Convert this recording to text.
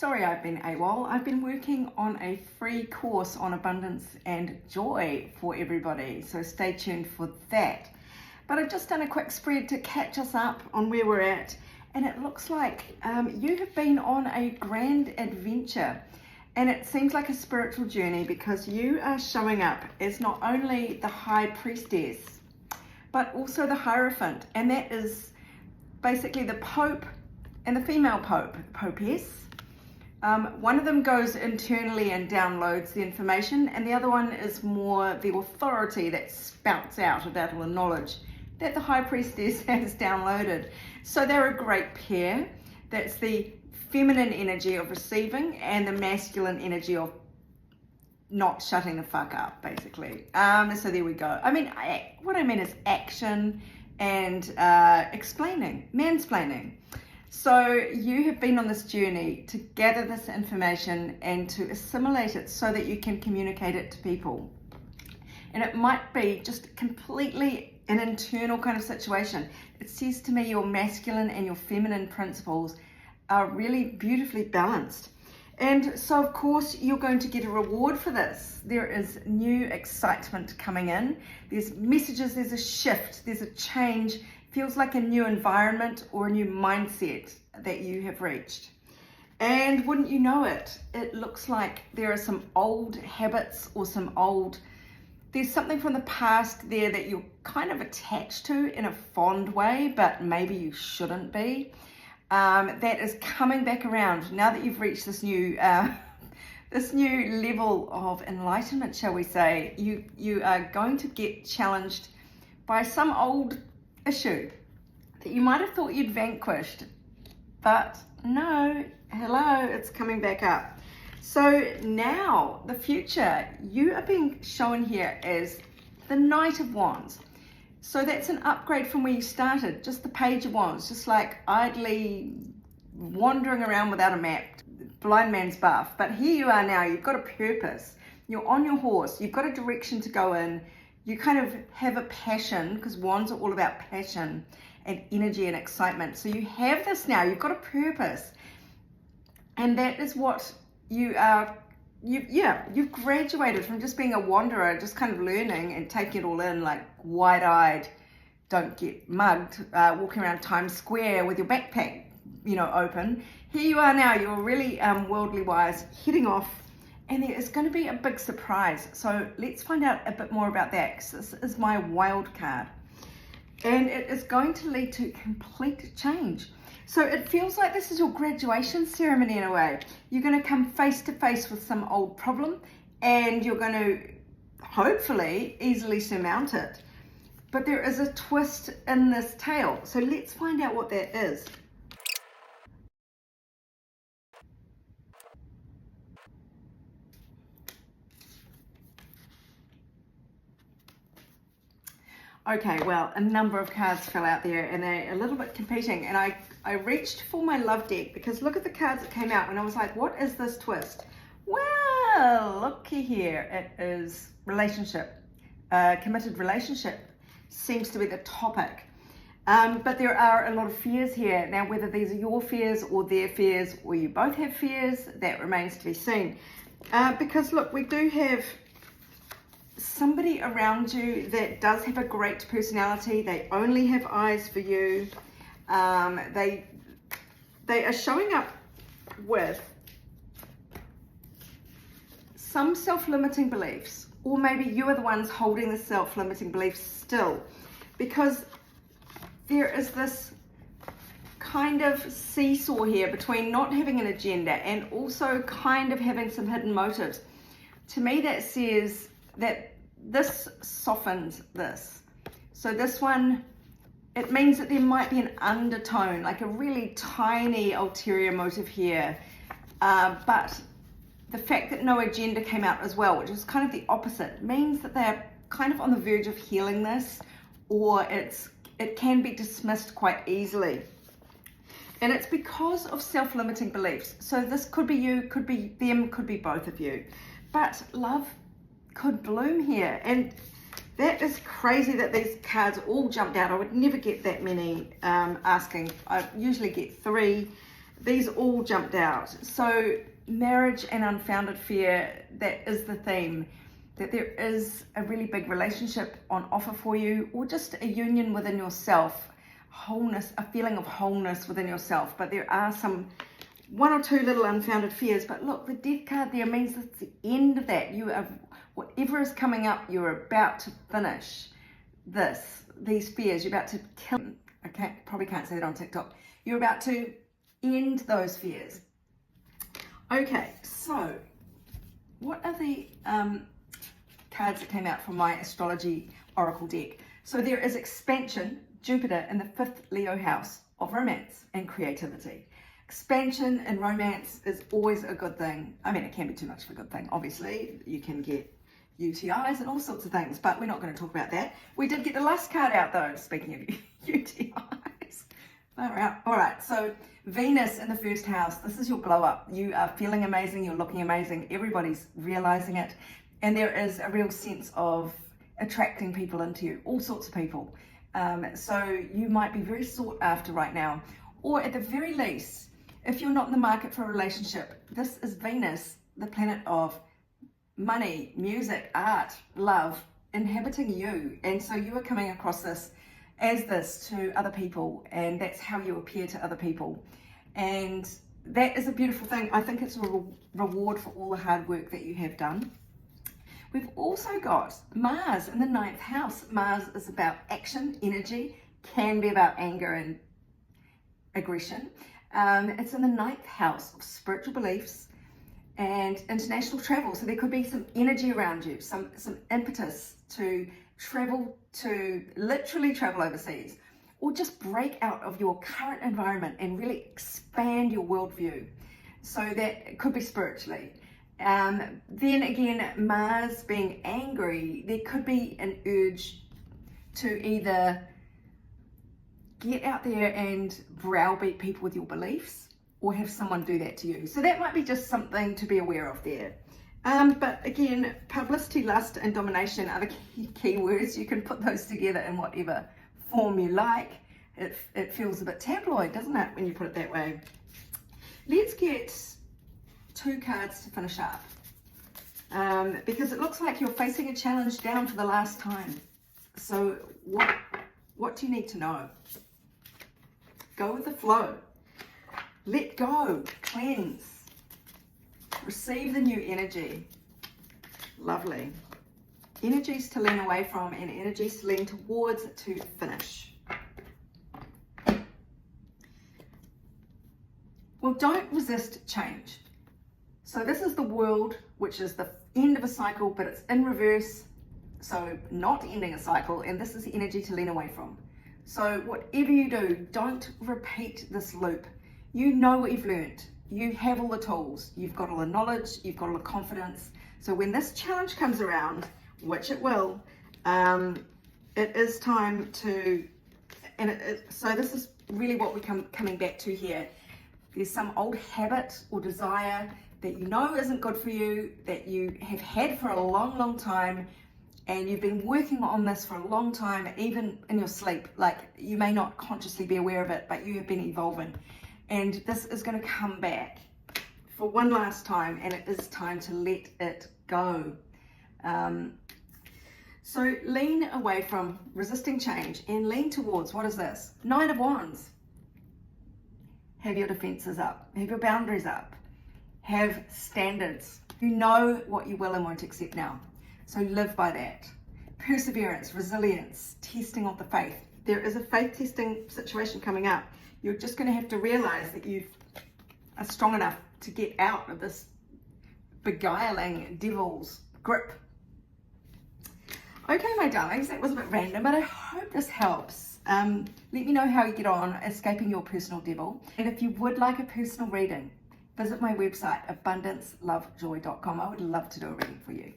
Sorry I've been AWOL. I've been working on a free course on abundance and joy for everybody, so stay tuned for that. But I've just done a quick spread to catch us up on where we're at, and it looks like you have been on a grand adventure, and it seems like a spiritual journey because you are showing up as not only the High Priestess but also the Hierophant, and that is basically the Pope and the female Pope, Popess. One of them goes internally and downloads the information, and the other one is more the authority that spouts out about all the knowledge that the High Priestess has downloaded. So they're a great pair. That's the feminine energy of receiving and the masculine energy of not shutting the fuck up, basically. So there we go. I mean, what I mean is action and explaining, mansplaining. So you have been on this journey to gather this information and to assimilate it so that you can communicate it to people. And it might be just completely an internal kind of situation. It says to me your masculine and your feminine principles are really beautifully balanced. And so of course you're going to get a reward for this. There is new excitement coming in. There's messages, there's a shift, there's a change. Feels like a new environment or a new mindset that you have reached. And wouldn't you know it, it looks like there are some old habits or there's something from the past there that you're kind of attached to in a fond way, but maybe you shouldn't be. That is coming back around now that you've reached this new level of enlightenment, shall we say. You are going to get challenged by some old issue that you might have thought you'd vanquished, but no, hello, it's coming back up. So now the future, you are being shown here as the Knight of Wands. So that's an upgrade from where you started, just the Page of Wands, just like idly wandering around without a map, blind man's buff. But here you are now, you've got a purpose, you're on your horse, you've got a direction to go in. You kind of have a passion, because wands are all about passion and energy and excitement. So you have this now, you've got a purpose. And that is what you are, you've graduated from just being a wanderer, just kind of learning and taking it all in like wide-eyed, don't get mugged, walking around Times Square with your backpack, open. Here you are now, you're really worldly wise, heading off. And there is going to be a big surprise. So let's find out a bit more about that, because this is my wild card. And it is going to lead to complete change. So it feels like this is your graduation ceremony in a way. You're going to come face to face with some old problem, and you're going to hopefully easily surmount it. But there is a twist in this tale. So let's find out what that is. Okay, well, a number of cards fell out there and they're a little bit competing, and I reached for my love deck because look at the cards that came out and I was like, what is this twist? Well, looky here, it is relationship, committed relationship seems to be the topic. But there are a lot of fears here. Now, whether these are your fears or their fears, or you both have fears, that remains to be seen. Because look, we do have somebody around you that does have a great personality. They only have eyes for you. They are showing up with some self-limiting beliefs, or maybe you are the ones holding the self-limiting beliefs still, because there is this kind of seesaw here between not having an agenda and also kind of having some hidden motives. To me, that says that this softens this. So this one, it means that there might be an undertone, like a really tiny ulterior motive here. But the fact that no agenda came out as well, which is kind of the opposite, means that they're kind of on the verge of healing this, or it can be dismissed quite easily. And it's because of self-limiting beliefs. So this could be you, could be them, could be both of you. But love could bloom here, and that is crazy that these cards all jumped out. I would never get that many asking. I usually get 3. these all jumped out. So marriage and unfounded fear, that is the theme, that there is a really big relationship on offer for you, or just a union within yourself, wholeness, a feeling of wholeness within yourself. But there are one or two little unfounded fears. But look, the Death card there means it's the end of that. You are, whatever is coming up, you're about to finish these fears. You're about to kill them. Probably can't say that on TikTok. You're about to end those fears. Okay, so what are the cards that came out from my astrology oracle deck? So there is expansion, Jupiter in the 5th Leo house of romance and creativity. Expansion and romance is always a good thing. I mean, it can be too much of a good thing. Obviously, you can get UTIs and all sorts of things, but we're not going to talk about that. We did get the lust card out though, speaking of UTIs. All right, so Venus in the 1st house, this is your glow up. You are feeling amazing, you're looking amazing, everybody's realizing it, and there is a real sense of attracting people into you, all sorts of people. So you might be very sought after right now, or at the very least, if you're not in the market for a relationship, this is Venus, the planet of money, music, art, love, inhabiting you. And so you are coming across this as this to other people, and that's how you appear to other people. And that is a beautiful thing. I think it's a reward for all the hard work that you have done. We've also got Mars in the 9th house. Mars is about action, energy, can be about anger and aggression. It's in the 9th house of spiritual beliefs and international travel. So there could be some energy around you, some impetus to travel, to literally travel overseas, or just break out of your current environment and really expand your worldview. So that could be spiritually. Then again, Mars being angry, there could be an urge to either get out there and browbeat people with your beliefs, or have someone do that to you. So that might be just something to be aware of there. But again, publicity, lust, and domination are the key words. You can put those together in whatever form you like. It feels a bit tabloid, doesn't it, when you put it that way? Let's get 2 cards to finish up. Because it looks like you're facing a challenge down for the last time. So what do you need to know? Go with the flow. Let go. Cleanse. Receive the new energy. Lovely. Energies to lean away from and energies to lean towards to finish. Well, don't resist change. So this is the world, which is the end of a cycle, but it's in reverse. So not ending a cycle, and this is the energy to lean away from. So whatever you do, don't repeat this loop. You know what you've learned. You have all the tools. You've got all the knowledge. You've got all the confidence. So when this challenge comes around, which it will, it is time to, so this is really what we're coming back to here. There's some old habit or desire that you know isn't good for you, that you have had for a long, long time, and you've been working on this for a long time, even in your sleep. Like, you may not consciously be aware of it, but you have been evolving. And this is going to come back for one last time, and it is time to let it go. So lean away from resisting change and lean towards, what is this? 9 of Wands. Have your defenses up, have your boundaries up, have standards. You know what you will and won't accept now. So live by that. Perseverance, resilience, testing of the faith. There is a faith testing situation coming up. You're just going to have to realize that you are strong enough to get out of this beguiling devil's grip. Okay, my darlings, that was a bit random, but I hope this helps. Let me know how you get on escaping your personal devil. And if you would like a personal reading, visit my website, abundancelovejoy.com. I would love to do a reading for you.